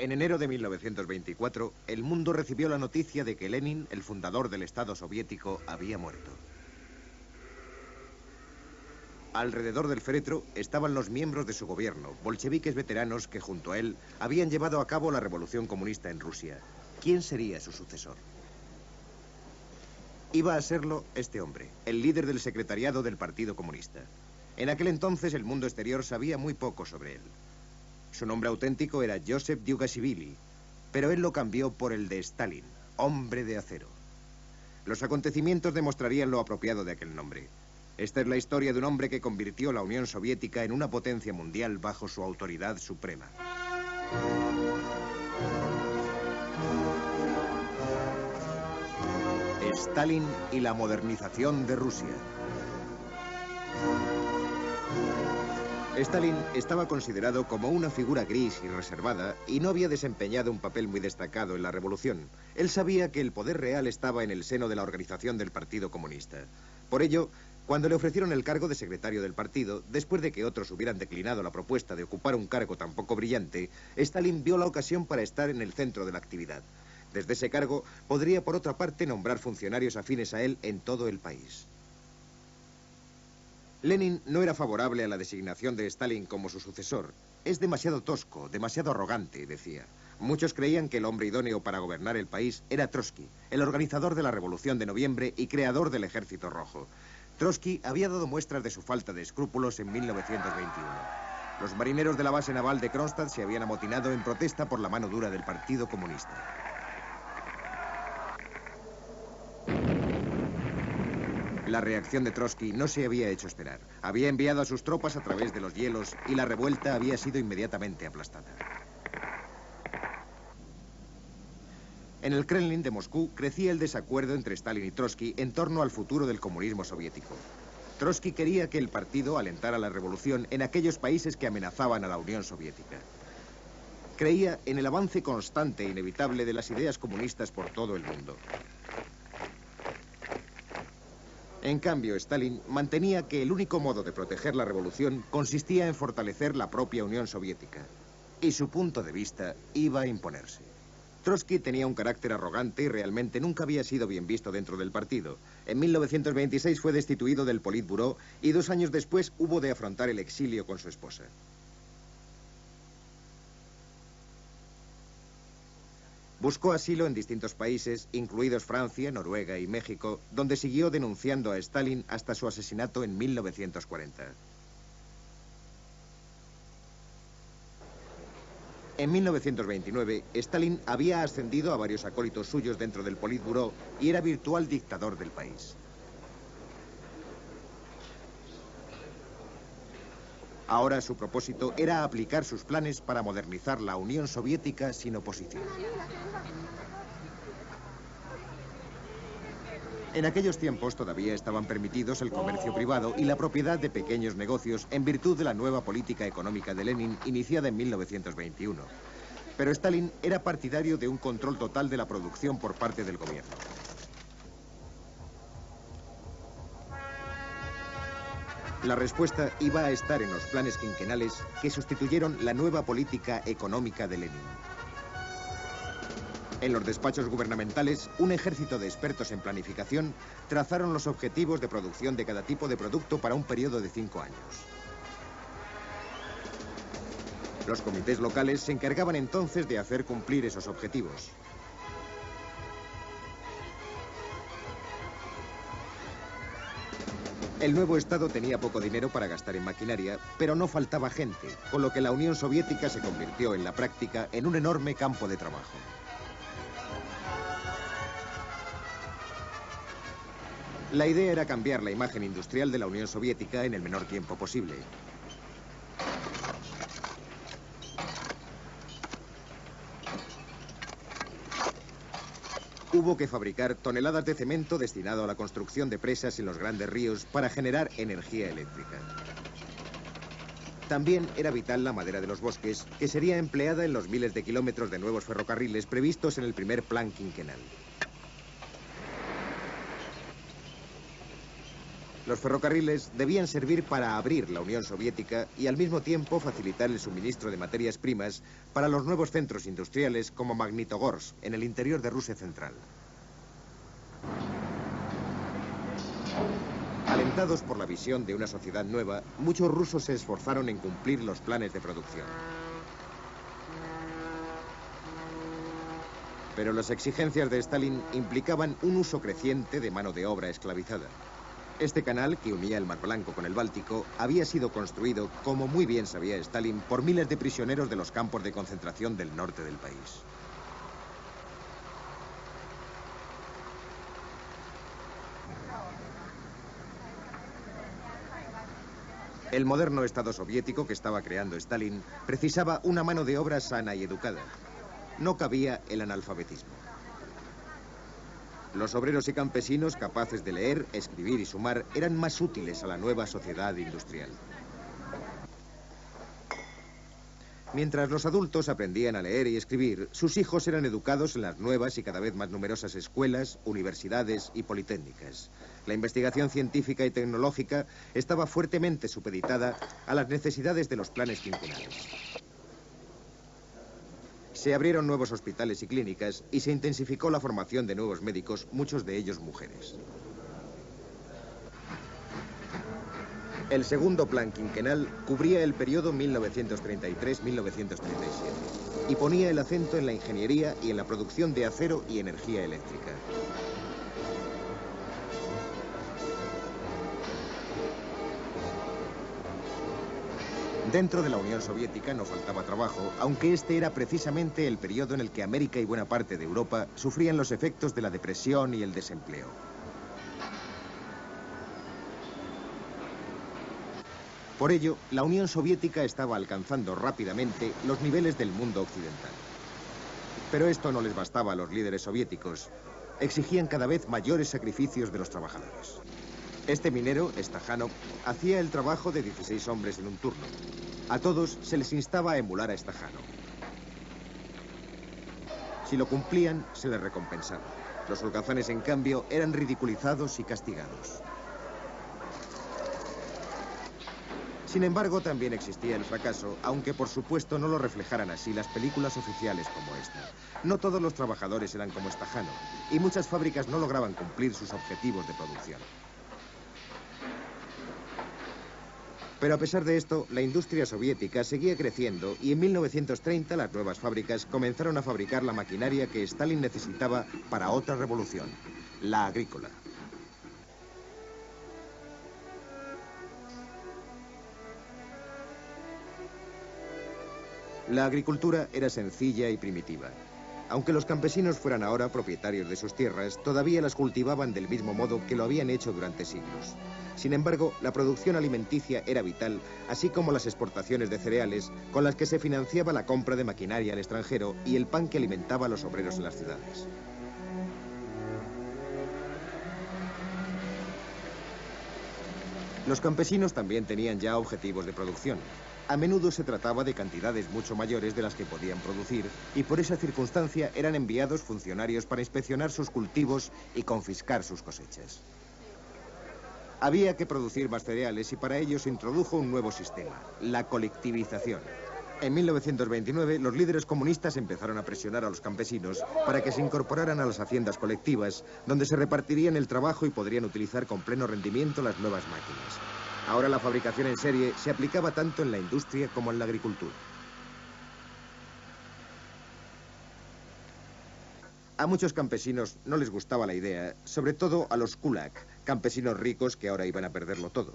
En enero de 1924, el mundo recibió la noticia de que Lenin, el fundador del Estado soviético, había muerto. Alrededor del féretro estaban los miembros de su gobierno, bolcheviques veteranos que junto a él habían llevado a cabo la revolución comunista en Rusia. ¿Quién sería su sucesor? Iba a serlo este hombre, el líder del secretariado del Partido Comunista. En aquel entonces el mundo exterior sabía muy poco sobre él. Su nombre auténtico era Joseph Dugashvili, pero él lo cambió por el de Stalin, hombre de acero. Los acontecimientos demostrarían lo apropiado de aquel nombre. Esta es la historia de un hombre que convirtió la Unión Soviética en una potencia mundial bajo su autoridad suprema. Stalin y la modernización de Rusia. Stalin estaba considerado como una figura gris y reservada y no había desempeñado un papel muy destacado en la revolución. Él sabía que el poder real estaba en el seno de la organización del Partido Comunista. Por ello, cuando le ofrecieron el cargo de secretario del partido, después de que otros hubieran declinado la propuesta de ocupar un cargo tan poco brillante, Stalin vio la ocasión para estar en el centro de la actividad. Desde ese cargo, podría por otra parte nombrar funcionarios afines a él en todo el país. Lenin no era favorable a la designación de Stalin como su sucesor. Es demasiado tosco, demasiado arrogante, decía. Muchos creían que el hombre idóneo para gobernar el país era Trotsky, el organizador de la Revolución de Noviembre y creador del Ejército Rojo. Trotsky había dado muestras de su falta de escrúpulos en 1921. Los marineros de la base naval de Kronstadt se habían amotinado en protesta por la mano dura del Partido Comunista. La reacción de Trotsky no se había hecho esperar. Había enviado a sus tropas a través de los hielos y la revuelta había sido inmediatamente aplastada. En el Kremlin de Moscú crecía el desacuerdo entre Stalin y Trotsky en torno al futuro del comunismo soviético. Trotsky quería que el partido alentara la revolución en aquellos países que amenazaban a la Unión Soviética. Creía en el avance constante e inevitable de las ideas comunistas por todo el mundo. En cambio, Stalin mantenía que el único modo de proteger la revolución consistía en fortalecer la propia Unión Soviética. Y su punto de vista iba a imponerse. Trotsky tenía un carácter arrogante y realmente nunca había sido bien visto dentro del partido. En 1926 fue destituido del Politburó y 2 años después hubo de afrontar el exilio con su esposa. Buscó asilo en distintos países, incluidos Francia, Noruega y México, donde siguió denunciando a Stalin hasta su asesinato en 1940. En 1929, Stalin había ascendido a varios acólitos suyos dentro del Politburó y era virtual dictador del país. Ahora su propósito era aplicar sus planes para modernizar la Unión Soviética sin oposición. En aquellos tiempos todavía estaban permitidos el comercio privado y la propiedad de pequeños negocios en virtud de la nueva política económica de Lenin iniciada en 1921. Pero Stalin era partidario de un control total de la producción por parte del gobierno. La respuesta iba a estar en los planes quinquenales que sustituyeron la nueva política económica de Lenin. En los despachos gubernamentales, un ejército de expertos en planificación trazaron los objetivos de producción de cada tipo de producto para un periodo de 5 años. Los comités locales se encargaban entonces de hacer cumplir esos objetivos. El nuevo Estado tenía poco dinero para gastar en maquinaria, pero no faltaba gente, con lo que la Unión Soviética se convirtió en la práctica en un enorme campo de trabajo. La idea era cambiar la imagen industrial de la Unión Soviética en el menor tiempo posible. Hubo que fabricar toneladas de cemento destinado a la construcción de presas en los grandes ríos para generar energía eléctrica. También era vital la madera de los bosques, que sería empleada en los miles de kilómetros de nuevos ferrocarriles previstos en el primer plan quinquenal. Los ferrocarriles debían servir para abrir la Unión Soviética y al mismo tiempo facilitar el suministro de materias primas para los nuevos centros industriales como Magnitogorsk, en el interior de Rusia central. Alentados por la visión de una sociedad nueva, muchos rusos se esforzaron en cumplir los planes de producción. Pero las exigencias de Stalin implicaban un uso creciente de mano de obra esclavizada. Este canal, que unía el Mar Blanco con el Báltico, había sido construido, como muy bien sabía Stalin, por miles de prisioneros de los campos de concentración del norte del país. El moderno Estado soviético que estaba creando Stalin precisaba una mano de obra sana y educada. No cabía el analfabetismo. Los obreros y campesinos capaces de leer, escribir y sumar eran más útiles a la nueva sociedad industrial. Mientras los adultos aprendían a leer y escribir, sus hijos eran educados en las nuevas y cada vez más numerosas escuelas, universidades y politécnicas. La investigación científica y tecnológica estaba fuertemente supeditada a las necesidades de los planes quinquenales. Se abrieron nuevos hospitales y clínicas y se intensificó la formación de nuevos médicos, muchos de ellos mujeres. El segundo plan quinquenal cubría el periodo 1933-1937 y ponía el acento en la ingeniería y en la producción de acero y energía eléctrica. Dentro de la Unión Soviética no faltaba trabajo, aunque este era precisamente el periodo en el que América y buena parte de Europa sufrían los efectos de la depresión y el desempleo. Por ello, la Unión Soviética estaba alcanzando rápidamente los niveles del mundo occidental. Pero esto no les bastaba a los líderes soviéticos. Exigían cada vez mayores sacrificios de los trabajadores. Este minero, Stajanov, hacía el trabajo de 16 hombres en un turno. A todos se les instaba a emular a Stajanov. Si lo cumplían, se les recompensaba. Los holgazanes, en cambio, eran ridiculizados y castigados. Sin embargo, también existía el fracaso, aunque por supuesto no lo reflejaran así las películas oficiales como esta. No todos los trabajadores eran como Stajanov, y muchas fábricas no lograban cumplir sus objetivos de producción. Pero a pesar de esto, la industria soviética seguía creciendo y en 1930 las nuevas fábricas comenzaron a fabricar la maquinaria que Stalin necesitaba para otra revolución, la agrícola. La agricultura era sencilla y primitiva. Aunque los campesinos fueran ahora propietarios de sus tierras, todavía las cultivaban del mismo modo que lo habían hecho durante siglos. Sin embargo, la producción alimenticia era vital, así como las exportaciones de cereales, con las que se financiaba la compra de maquinaria al extranjero y el pan que alimentaba a los obreros en las ciudades. Los campesinos también tenían ya objetivos de producción. A menudo se trataba de cantidades mucho mayores de las que podían producir y por esa circunstancia eran enviados funcionarios para inspeccionar sus cultivos y confiscar sus cosechas. Había que producir más cereales y para ello se introdujo un nuevo sistema, la colectivización. En 1929 los líderes comunistas empezaron a presionar a los campesinos para que se incorporaran a las haciendas colectivas, donde se repartirían el trabajo y podrían utilizar con pleno rendimiento las nuevas máquinas. Ahora la fabricación en serie se aplicaba tanto en la industria como en la agricultura. A muchos campesinos no les gustaba la idea, sobre todo a los kulak, campesinos ricos que ahora iban a perderlo todo.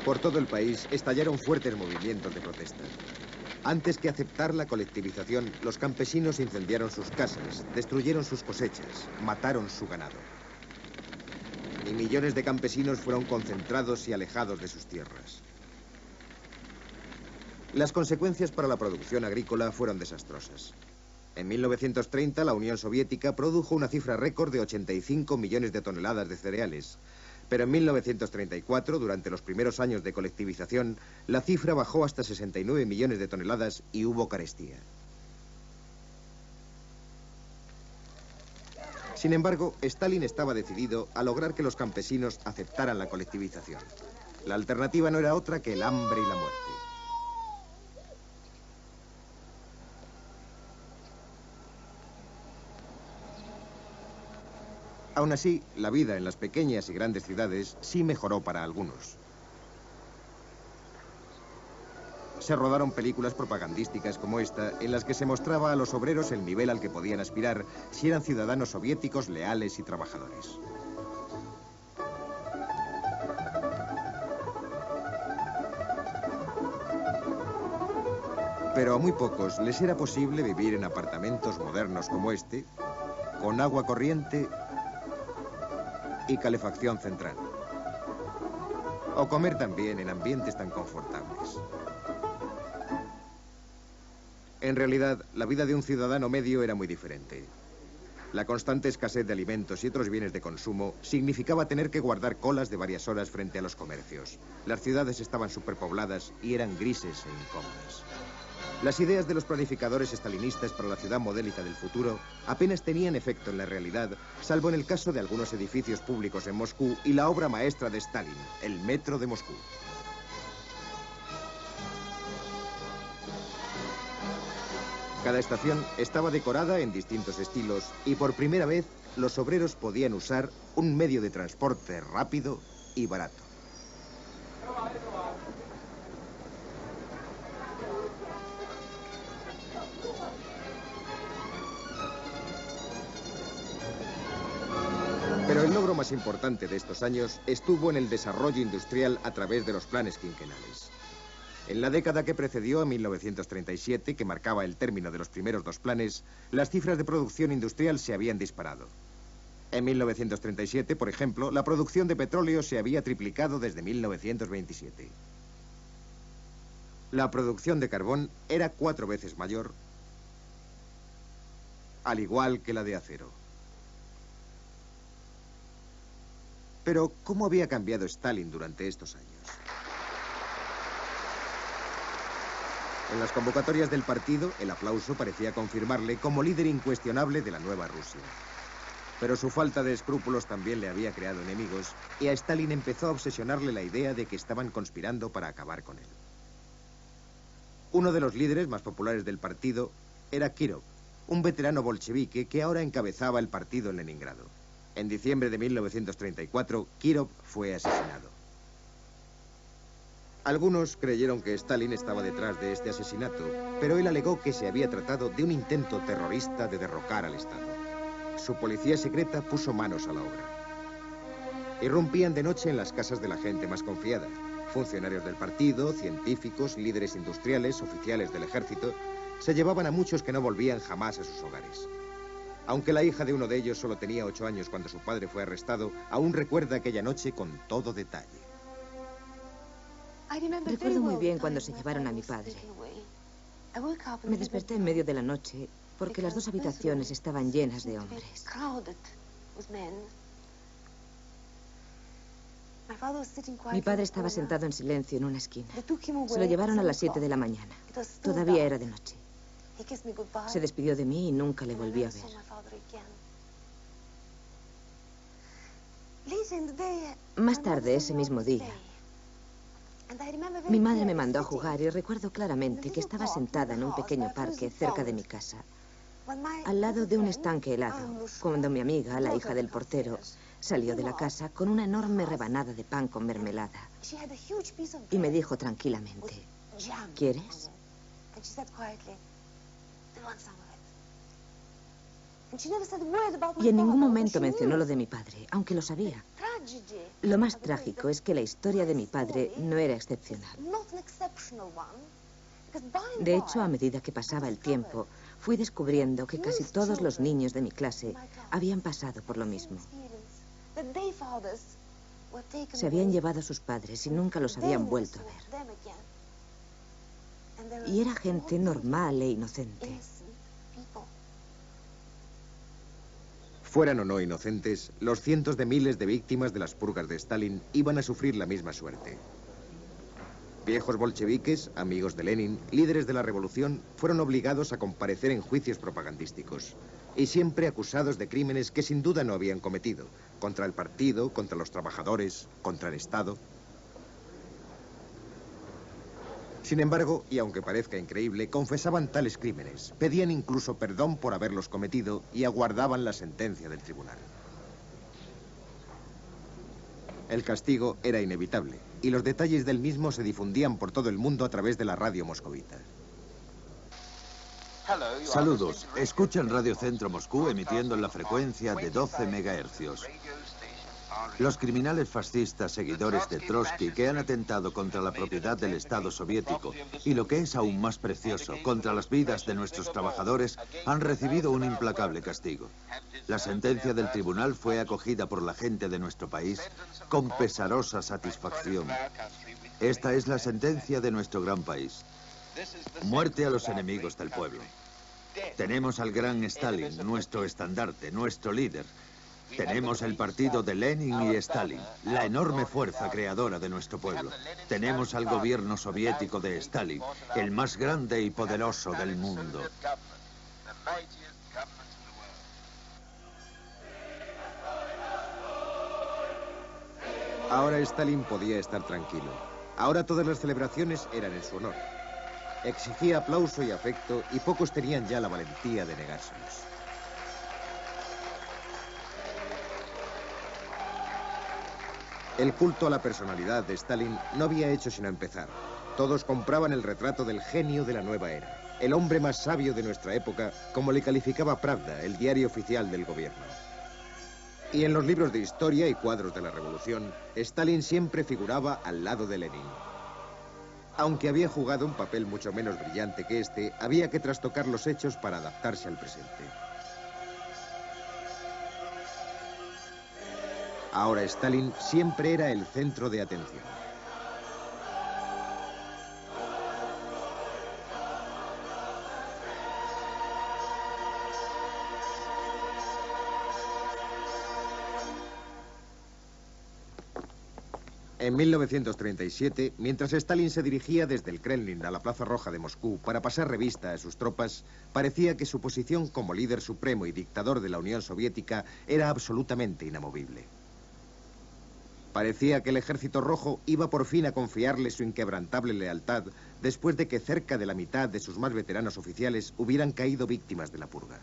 Por todo el país estallaron fuertes movimientos de protesta. Antes que aceptar la colectivización, los campesinos incendiaron sus casas, destruyeron sus cosechas, mataron su ganado. Y millones de campesinos fueron concentrados y alejados de sus tierras. Las consecuencias para la producción agrícola fueron desastrosas. En 1930 la Unión Soviética produjo una cifra récord de 85 millones de toneladas de cereales. Pero en 1934, durante los primeros años de colectivización, la cifra bajó hasta 69 millones de toneladas y hubo carestía. Sin embargo, Stalin estaba decidido a lograr que los campesinos aceptaran la colectivización. La alternativa no era otra que el hambre y la muerte. Aún así, la vida en las pequeñas y grandes ciudades sí mejoró para algunos. Se rodaron películas propagandísticas como esta, en las que se mostraba a los obreros el nivel al que podían aspirar si eran ciudadanos soviéticos leales y trabajadores. Pero a muy pocos les era posible vivir en apartamentos modernos como este, con agua corriente y calefacción central. O comer también en ambientes tan confortables. En realidad, la vida de un ciudadano medio era muy diferente. La constante escasez de alimentos y otros bienes de consumo significaba tener que guardar colas de varias horas frente a los comercios. Las ciudades estaban superpobladas y eran grises e incómodas. Las ideas de los planificadores estalinistas para la ciudad modélica del futuro apenas tenían efecto en la realidad, salvo en el caso de algunos edificios públicos en Moscú y la obra maestra de Stalin, el metro de Moscú. Cada estación estaba decorada en distintos estilos y por primera vez los obreros podían usar un medio de transporte rápido y barato. Pero el logro más importante de estos años estuvo en el desarrollo industrial a través de los planes quinquenales. En la década que precedió a 1937, que marcaba el término de los primeros dos planes, las cifras de producción industrial se habían disparado. En 1937, por ejemplo, la producción de petróleo se había triplicado desde 1927. La producción de carbón era 4 veces mayor, al igual que la de acero. Pero, ¿cómo había cambiado Stalin durante estos años? En las convocatorias del partido, el aplauso parecía confirmarle como líder incuestionable de la nueva Rusia. Pero su falta de escrúpulos también le había creado enemigos, y a Stalin empezó a obsesionarle la idea de que estaban conspirando para acabar con él. Uno de los líderes más populares del partido era Kirov, un veterano bolchevique que ahora encabezaba el partido en Leningrado. En diciembre de 1934, Kirov fue asesinado. Algunos creyeron que Stalin estaba detrás de este asesinato, pero él alegó que se había tratado de un intento terrorista de derrocar al Estado. Su policía secreta puso manos a la obra. Irrumpían de noche en las casas de la gente más confiada. Funcionarios del partido, científicos, líderes industriales, oficiales del ejército, se llevaban a muchos que no volvían jamás a sus hogares. Aunque la hija de uno de ellos solo tenía 8 años cuando su padre fue arrestado, aún recuerda aquella noche con todo detalle. Recuerdo muy bien cuando se llevaron a mi padre. Me desperté en medio de la noche porque las 2 habitaciones estaban llenas de hombres. Mi padre estaba sentado en silencio en una esquina. Se lo llevaron a las 7 de la mañana. Todavía era de noche. Se despidió de mí y nunca le volví a ver. Más tarde, ese mismo día, mi madre me mandó a jugar y recuerdo claramente que estaba sentada en un pequeño parque cerca de mi casa, al lado de un estanque helado, cuando mi amiga, la hija del portero, salió de la casa con una enorme rebanada de pan con mermelada y me dijo tranquilamente, ¿quieres? Y en ningún momento mencionó lo de mi padre, aunque lo sabía. Lo más trágico es que la historia de mi padre no era excepcional. De hecho, a medida que pasaba el tiempo, fui descubriendo que casi todos los niños de mi clase habían pasado por lo mismo. Se habían llevado a sus padres y nunca los habían vuelto a ver. Y era gente normal e inocente. Fueran o no inocentes, los cientos de miles de víctimas de las purgas de Stalin iban a sufrir la misma suerte. Viejos bolcheviques, amigos de Lenin, líderes de la revolución, fueron obligados a comparecer en juicios propagandísticos y siempre acusados de crímenes que sin duda no habían cometido, contra el partido, contra los trabajadores, contra el Estado. Sin embargo, y aunque parezca increíble, confesaban tales crímenes, pedían incluso perdón por haberlos cometido y aguardaban la sentencia del tribunal. El castigo era inevitable, y los detalles del mismo se difundían por todo el mundo a través de la radio moscovita. Saludos. Escuchan Radio Centro Moscú emitiendo en la frecuencia de 12 MHz. Los criminales fascistas seguidores de Trotsky que han atentado contra la propiedad del Estado soviético y lo que es aún más precioso, contra las vidas de nuestros trabajadores, han recibido un implacable castigo. La sentencia del tribunal fue acogida por la gente de nuestro país con pesarosa satisfacción. Esta es la sentencia de nuestro gran país. Muerte a los enemigos del pueblo. Tenemos al gran Stalin, nuestro estandarte, nuestro líder. Tenemos el partido de Lenin y Stalin, la enorme fuerza creadora de nuestro pueblo. Tenemos al gobierno soviético de Stalin, el más grande y poderoso del mundo. Ahora Stalin podía estar tranquilo. Ahora todas las celebraciones eran en su honor. Exigía aplauso y afecto y pocos tenían ya la valentía de negárselos. El culto a la personalidad de Stalin no había hecho sino empezar. Todos compraban el retrato del genio de la nueva era, el hombre más sabio de nuestra época, como le calificaba Pravda, el diario oficial del gobierno. Y en los libros de historia y cuadros de la revolución, Stalin siempre figuraba al lado de Lenin. Aunque había jugado un papel mucho menos brillante que este, había que trastocar los hechos para adaptarse al presente. Ahora Stalin siempre era el centro de atención. En 1937, mientras Stalin se dirigía desde el Kremlin a la Plaza Roja de Moscú para pasar revista a sus tropas, parecía que su posición como líder supremo y dictador de la Unión Soviética era absolutamente inamovible. Parecía que el Ejército Rojo iba por fin a confiarle su inquebrantable lealtad después de que cerca de la mitad de sus más veteranos oficiales hubieran caído víctimas de la purga.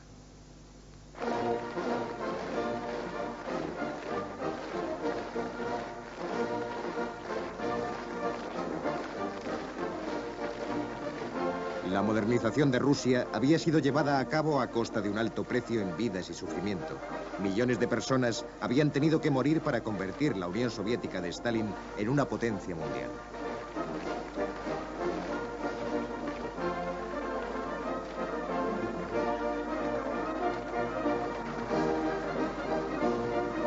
La modernización de Rusia había sido llevada a cabo a costa de un alto precio en vidas y sufrimiento. Millones de personas habían tenido que morir para convertir la Unión Soviética de Stalin en una potencia mundial.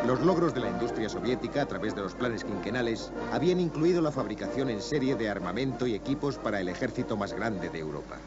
Los logros de la industria soviética a través de los planes quinquenales habían incluido la fabricación en serie de armamento y equipos para el ejército más grande de Europa.